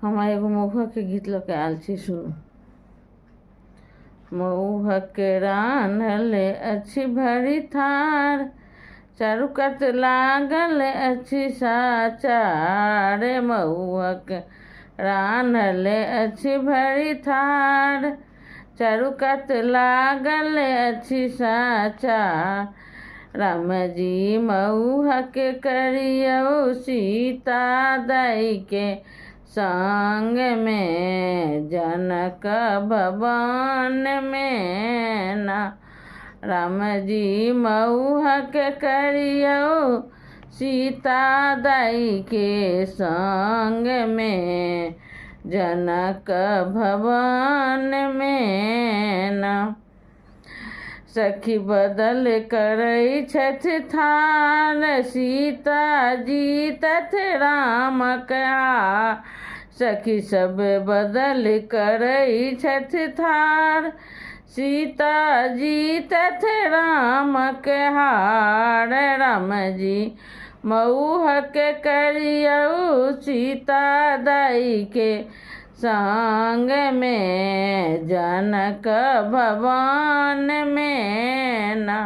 हम एगो महुआ के गीत लेके आयल छी, सुनू। महुआ के रान्हले अछि भरी थार, चारू कात लागल अछि साचा रे। महुआ के रान्हले अछि भरी थार, चारू कात लागल अछि साचा। राम जी महुआ के करियौ सीता दाई के संग में, जनक भवन में ना। राम जी महुआ के करियौ सीता दाई के संग में, जनक भवन में ना। सखी बदल करै छथि थार, सीता जी तथ राम का। सखी सब बदल करै छथि थार, सीता जी तथ राम के हार। राम जी महुआ के करियौ सीता दाई के संग में, जनक भवन में ना।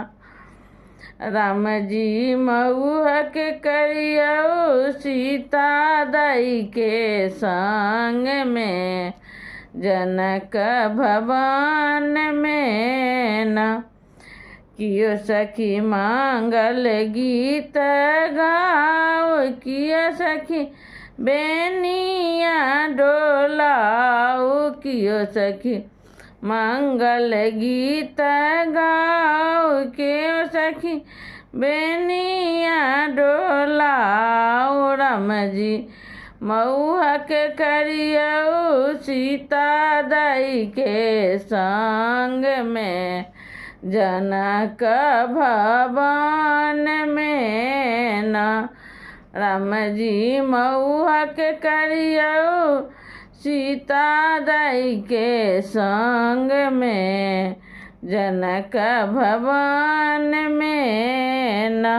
राम जी महुआ के करियौ सीता दाई के संग में, जनक भवन में ना। कियो सखी मंगल गीत गाओ, कियो सखी बेनिया डोलाओ। कियो सखी मंगल गीत गाओ, कियो सखी बेनिया डोलाओ। राम जी महुआ के करियौ सीता दाई के संग में, जनक भवन में ना। राम जी महुआ के करियौ सीता दाई के संग में, जनक भवन में ना।